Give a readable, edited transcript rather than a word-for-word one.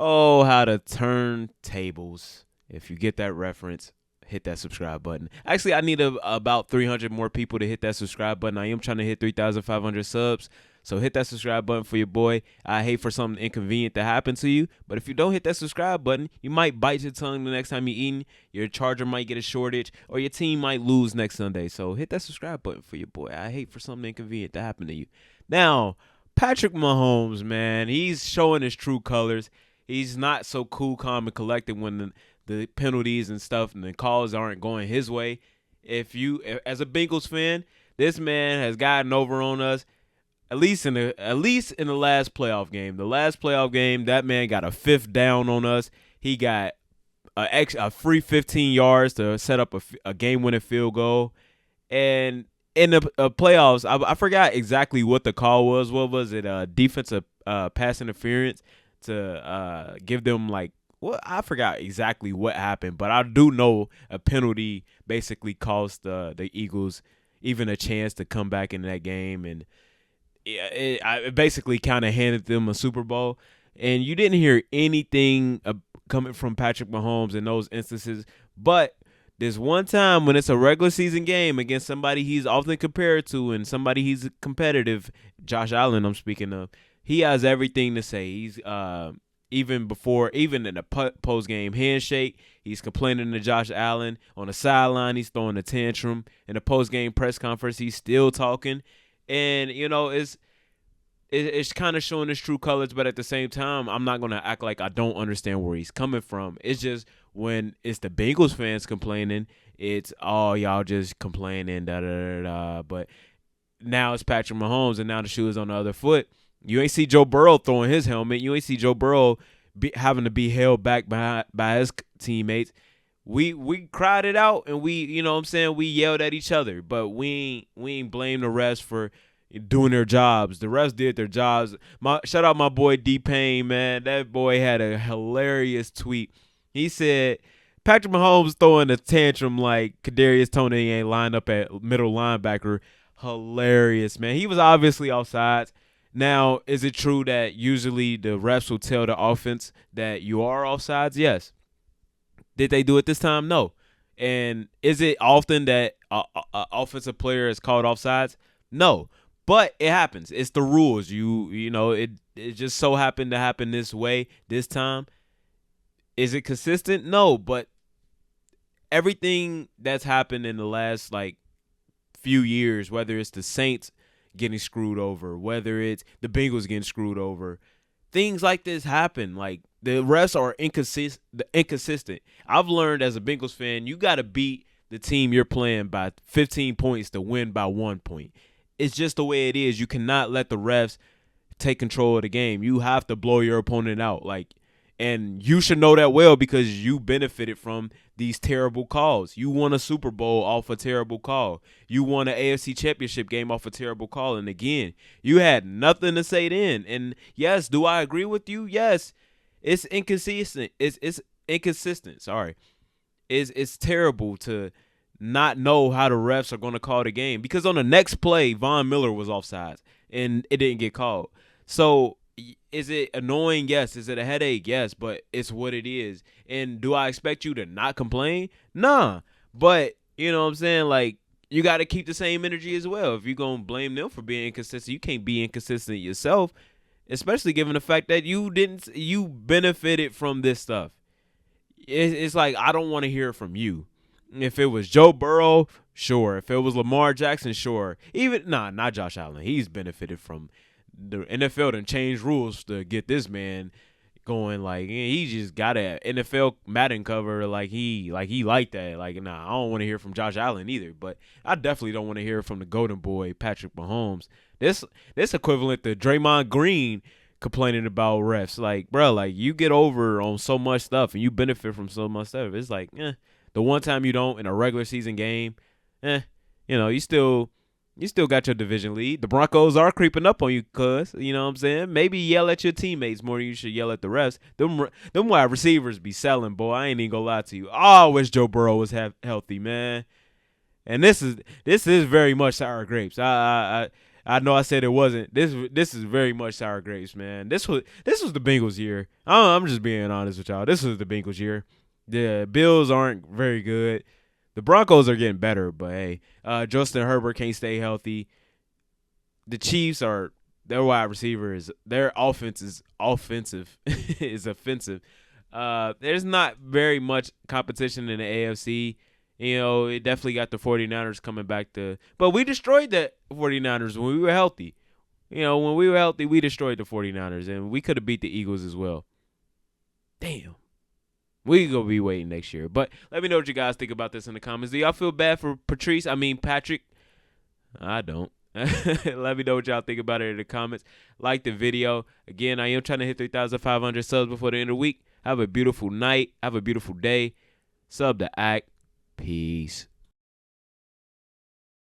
Oh, how to turn tables. If you get that reference, hit that subscribe button. Actually, I need about 300 more people to hit that subscribe button. I am trying to hit 3,500 subs. So hit that subscribe button for your boy. I hate for something inconvenient to happen to you, but if you don't hit that subscribe button, you might bite your tongue the next time you're eating. Your charger might get a shortage, or your team might lose next Sunday. So hit that subscribe button for your boy. I hate for something inconvenient to happen to you. Now, Patrick Mahomes, man, he's showing his true colors. He's not so cool, calm, and collected when the penalties and stuff and the calls aren't going his way. As a Bengals fan, this man has gotten over on us. At least in the last playoff game. The last playoff game, that man got a fifth down on us. He got a free 15 yards to set up a game-winning field goal. And in the playoffs, I forgot exactly what the call was. What was it? Defensive pass interference to give them I forgot exactly what happened, but I do know a penalty basically cost the Eagles even a chance to come back in that game, and it basically kind of handed them a Super Bowl. And you didn't hear anything coming from Patrick Mahomes in those instances, but there's one time when it's a regular season game against somebody he's often compared to and somebody he's competitive, Josh Allen I'm speaking of. He has everything to say. He's even in the post-game handshake, he's complaining to Josh Allen. On the sideline, he's throwing a tantrum. In the post-game press conference, he's still talking. And, it's kind of showing his true colors, but at the same time, I'm not going to act like I don't understand where he's coming from. It's just when it's the Bengals fans complaining, it's, oh, y'all just complaining, da-da-da-da. But now it's Patrick Mahomes, and now the shoe is on the other foot. You ain't see Joe Burrow throwing his helmet. You ain't see Joe Burrow having to be held back by his teammates. We cried it out, and we yelled at each other, but we ain't blame the refs for doing their jobs. The refs did their jobs. Shout out my boy D-Pain, man. That boy had a hilarious tweet. He said, Patrick Mahomes throwing a tantrum like Kadarius Toney ain't lined up at middle linebacker. Hilarious, man. He was obviously offsides. Now, is it true that usually the refs will tell the offense that you are offsides? Yes. Did they do it this time? No. And is it often that an offensive player is called offsides? No. But it happens. It's the rules. It just so happened to happen this way this time. Is it consistent? No. But everything that's happened in the last few years, whether it's the Saints getting screwed over, whether it's the Bengals getting screwed over, things like this happen. Like, the refs are inconsistent. I've learned as a Bengals fan, you got to beat the team you're playing by 15 points to win by 1 point. It's just the way it is. You cannot let the refs take control of the game. You have to blow your opponent out. And you should know that well because you benefited from these terrible calls. You won a Super Bowl off a terrible call. You won an AFC Championship game off a terrible call. And again, you had nothing to say then. And yes, do I agree with you? Yes. It's inconsistent. It's inconsistent. Sorry. It's terrible to not know how the refs are going to call the game. Because on the next play, Von Miller was offsides and it didn't get called. So is it annoying? Yes. Is it a headache? Yes. But it's what it is. And do I expect you to not complain? Nah. But, you know what I'm saying? You got to keep the same energy as well. If you're going to blame them for being inconsistent, you can't be inconsistent yourself, especially given the fact that you benefited from this stuff. It's like, I don't want to hear it from you. If it was Joe Burrow, sure. If it was Lamar Jackson, sure. Not Josh Allen. He's benefited from the NFL done changed rules to get this man going. He just got an NFL Madden cover he liked that. I don't want to hear from Josh Allen either, but I definitely don't want to hear from the golden boy Patrick Mahomes. This equivalent to Draymond Green complaining about refs. Bro, you get over on so much stuff and you benefit from so much stuff. It's the one time you don't in a regular season game, you still got your division lead. The Broncos are creeping up on you, cuz. You know what I'm saying? Maybe yell at your teammates more than you should yell at the refs. Them wide receivers be selling, boy. I ain't even gonna lie to you. I wish Joe Burrow was healthy, man. And this is very much sour grapes. I know I said it wasn't. This is very much sour grapes, man. This was the Bengals year. I'm just being honest with y'all. This was the Bengals year. The Bills aren't very good. The Broncos are getting better, but hey, Justin Herbert can't stay healthy. The Chiefs are their wide receiver is their offense is offensive is offensive. There's not very much competition in the AFC. You know, it definitely got the 49ers coming back to, but we destroyed the 49ers when we were healthy. You know, when we were healthy, we destroyed the 49ers, and we could have beat the Eagles as well. Damn. We gonna be waiting next year. But let me know what you guys think about this in the comments. Do y'all feel bad for Patrick? I don't. Let me know what y'all think about it in the comments. Like the video. Again, I am trying to hit 3,500 subs before the end of the week. Have a beautiful night. Have a beautiful day. Sub to Act. Peace.